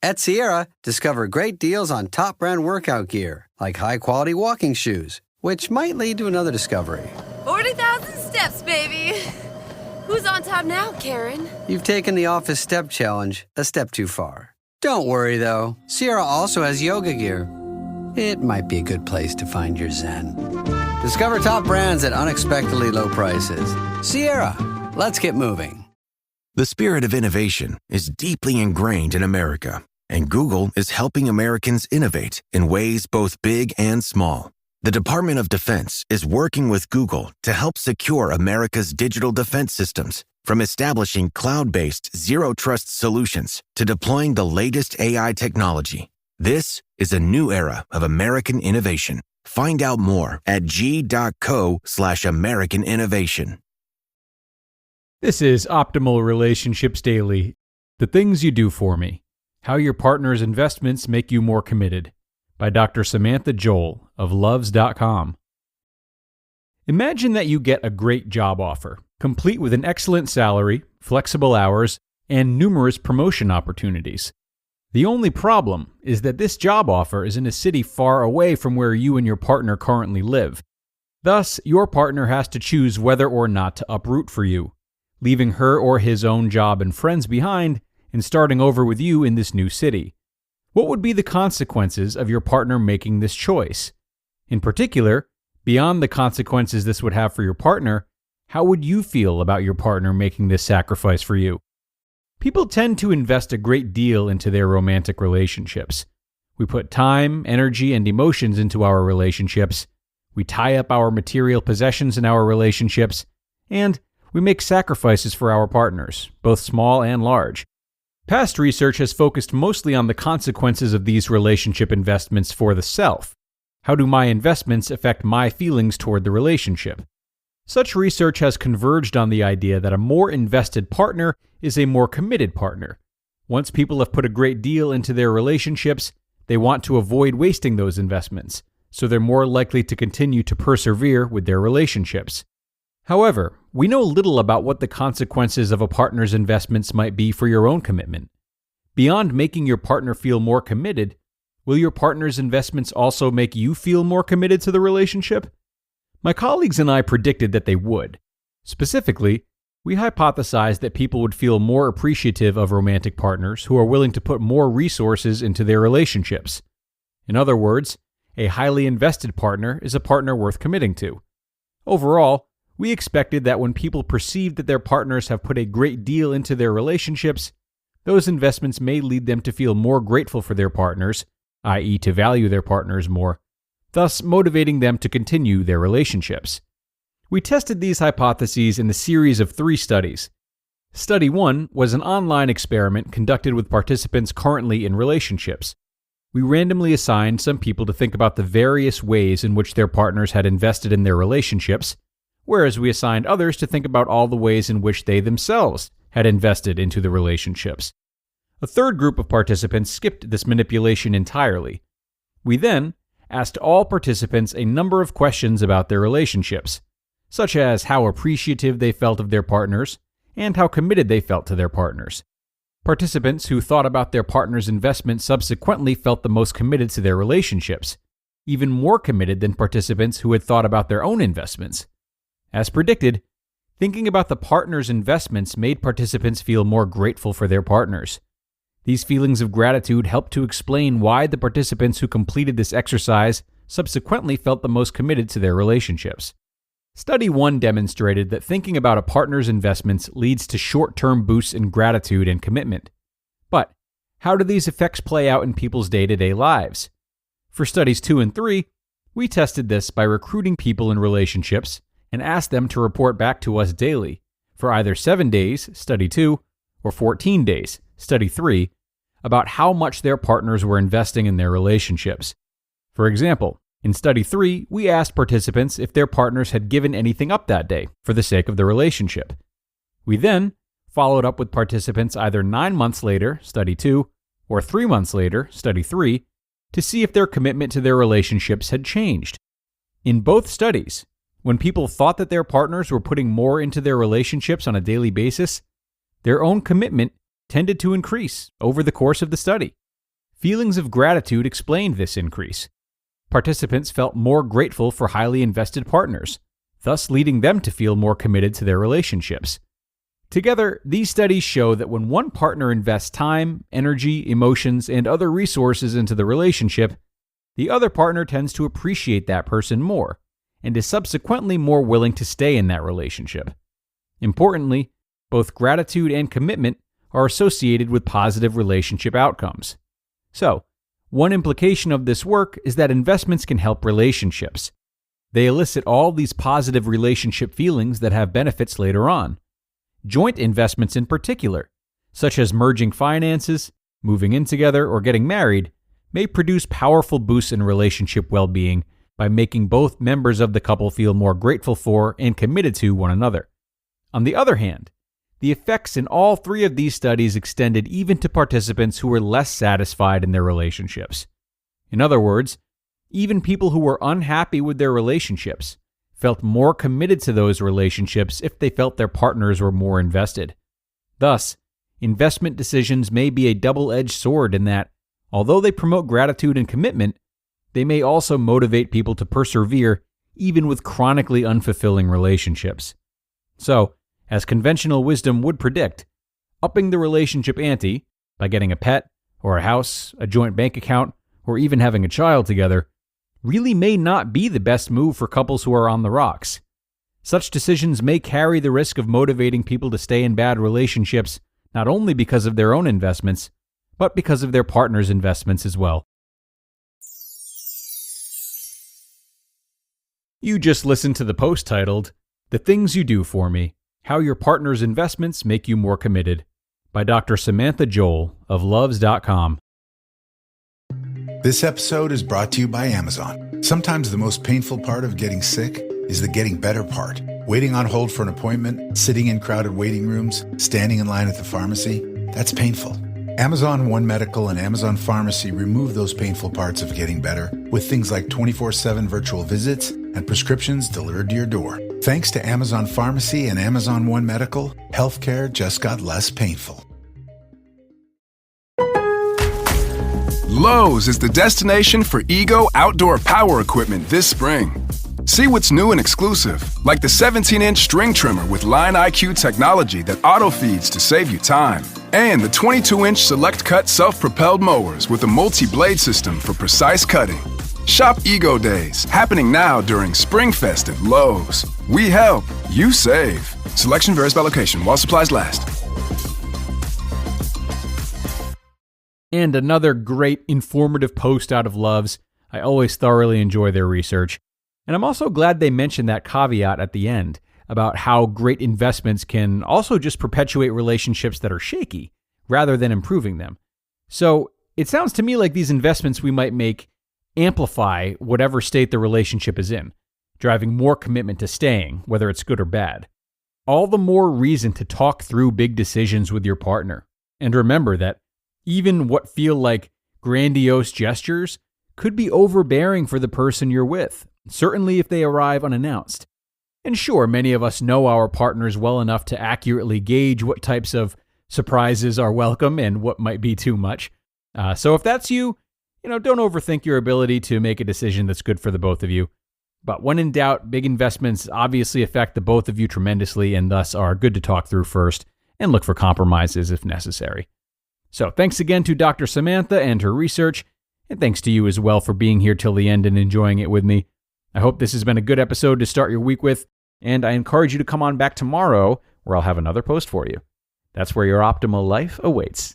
At Sierra, discover great deals on top brand workout gear, like high-quality walking shoes, which might lead to another discovery. 40,000 steps, baby. Who's on top now, Karen? You've taken the office step challenge a step too far. Don't worry, though. Sierra also has yoga gear. It might be a good place to find your zen. Discover top brands at unexpectedly low prices. Sierra, let's get moving. The spirit of innovation is deeply ingrained in America, and Google is helping Americans innovate in ways both big and small. The Department of Defense is working with Google to help secure America's digital defense systems, from establishing cloud-based zero-trust solutions to deploying the latest AI technology. This is a new era of American innovation. Find out more at g.co/American innovation. This is Optimal Relationships Daily. The Things You Do For Me. How Your Partner's Investments Make You More Committed. By Dr. Samantha Joel of loves.com. Imagine that you get a great job offer, complete with an excellent salary, flexible hours, and numerous promotion opportunities. The only problem is that this job offer is in a city far away from where you and your partner currently live. Thus, your partner has to choose whether or not to uproot for you, leaving her or his own job and friends behind and starting over with you in this new city. What would be the consequences of your partner making this choice? In particular, beyond the consequences this would have for your partner, how would you feel about your partner making this sacrifice for you? People tend to invest a great deal into their romantic relationships. We put time, energy, and emotions into our relationships. We tie up our material possessions in our relationships, and we make sacrifices for our partners, both small and large. Past research has focused mostly on the consequences of these relationship investments for the self. How do my investments affect my feelings toward the relationship? Such research has converged on the idea that a more invested partner is a more committed partner. Once people have put a great deal into their relationships, they want to avoid wasting those investments, so they're more likely to continue to persevere with their relationships. However, we know little about what the consequences of a partner's investments might be for your own commitment. Beyond making your partner feel more committed, will your partner's investments also make you feel more committed to the relationship? My colleagues and I predicted that they would. Specifically, we hypothesized that people would feel more appreciative of romantic partners who are willing to put more resources into their relationships. In other words, a highly invested partner is a partner worth committing to. Overall, we expected that when people perceive that their partners have put a great deal into their relationships, those investments may lead them to feel more grateful for their partners, i.e. to value their partners more, thus motivating them to continue their relationships. We tested these hypotheses in a series of 3 studies. Study 1 was an online experiment conducted with participants currently in relationships. We randomly assigned some people to think about the various ways in which their partners had invested in their relationships, whereas we assigned others to think about all the ways in which they themselves had invested into the relationships. A third group of participants skipped this manipulation entirely. We then asked all participants a number of questions about their relationships, such as how appreciative they felt of their partners and how committed they felt to their partners. Participants who thought about their partner's investment subsequently felt the most committed to their relationships, even more committed than participants who had thought about their own investments. As predicted, thinking about the partner's investments made participants feel more grateful for their partners. These feelings of gratitude helped to explain why the participants who completed this exercise subsequently felt the most committed to their relationships. Study 1 demonstrated that thinking about a partner's investments leads to short-term boosts in gratitude and commitment. But how do these effects play out in people's day-to-day lives? For studies 2 and 3, we tested this by recruiting people in relationships and asked them to report back to us daily for either 7 days, study 2, or 14 days, study 3, about how much their partners were investing in their relationships. For example, in study 3, we asked participants if their partners had given anything up that day for the sake of the relationship. We then followed up with participants either 9 months later, study 2, or 3 months later, study 3, to see if their commitment to their relationships had changed. In both studies, when people thought that their partners were putting more into their relationships on a daily basis, their own commitment tended to increase over the course of the study. Feelings of gratitude explained this increase. Participants felt more grateful for highly invested partners, thus leading them to feel more committed to their relationships. Together, these studies show that when one partner invests time, energy, emotions, and other resources into the relationship, the other partner tends to appreciate that person more and is subsequently more willing to stay in that relationship. Importantly, both gratitude and commitment are associated with positive relationship outcomes. So, one implication of this work is that investments can help relationships. They elicit all these positive relationship feelings that have benefits later on. Joint investments in particular, such as merging finances, moving in together, or getting married, may produce powerful boosts in relationship well-being by making both members of the couple feel more grateful for and committed to one another. On the other hand, the effects in all three of these studies extended even to participants who were less satisfied in their relationships. In other words, even people who were unhappy with their relationships felt more committed to those relationships if they felt their partners were more invested. Thus, investment decisions may be a double-edged sword in that, although they promote gratitude and commitment, they may also motivate people to persevere even with chronically unfulfilling relationships. So, as conventional wisdom would predict, upping the relationship ante by getting a pet or a house, a joint bank account, or even having a child together really may not be the best move for couples who are on the rocks. Such decisions may carry the risk of motivating people to stay in bad relationships not only because of their own investments, but because of their partner's investments as well. You just listened to the post titled, "The Things You Do For Me: How Your Partner's Investments Make You More Committed," by Dr. Samantha Joel of loves.com. This episode is brought to you by Amazon. Sometimes the most painful part of getting sick is the getting better part. Waiting on hold for an appointment, sitting in crowded waiting rooms, standing in line at the pharmacy, that's painful. Amazon One Medical and Amazon Pharmacy remove those painful parts of getting better with things like 24/7 virtual visits and prescriptions delivered to your door. Thanks to Amazon Pharmacy and Amazon One Medical, healthcare just got less painful. Lowe's is the destination for Ego outdoor power equipment this spring. See what's new and exclusive, like the 17-inch string trimmer with Line IQ technology that auto-feeds to save you time, and the 22-inch Select Cut self-propelled mowers with a multi-blade system for precise cutting. Shop Ego Days, happening now during Springfest at Lowe's. We help, you save. Selection varies by location while supplies last. And another great informative post out of Loves. I always thoroughly enjoy their research. And I'm also glad they mentioned that caveat at the end about how great investments can also just perpetuate relationships that are shaky rather than improving them. So it sounds to me like these investments we might make amplify whatever state the relationship is in, driving more commitment to staying, whether it's good or bad. All the more reason to talk through big decisions with your partner. And remember that even what feel like grandiose gestures could be overbearing for the person you're with, certainly if they arrive unannounced. And sure, many of us know our partners well enough to accurately gauge what types of surprises are welcome and what might be too much. So if that's you, don't overthink your ability to make a decision that's good for the both of you. But when in doubt, big investments obviously affect the both of you tremendously and thus are good to talk through first and look for compromises if necessary. So thanks again to Dr. Samantha and her research, and thanks to you as well for being here till the end and enjoying it with me. I hope this has been a good episode to start your week with, and I encourage you to come on back tomorrow where I'll have another post for you. That's where your optimal life awaits.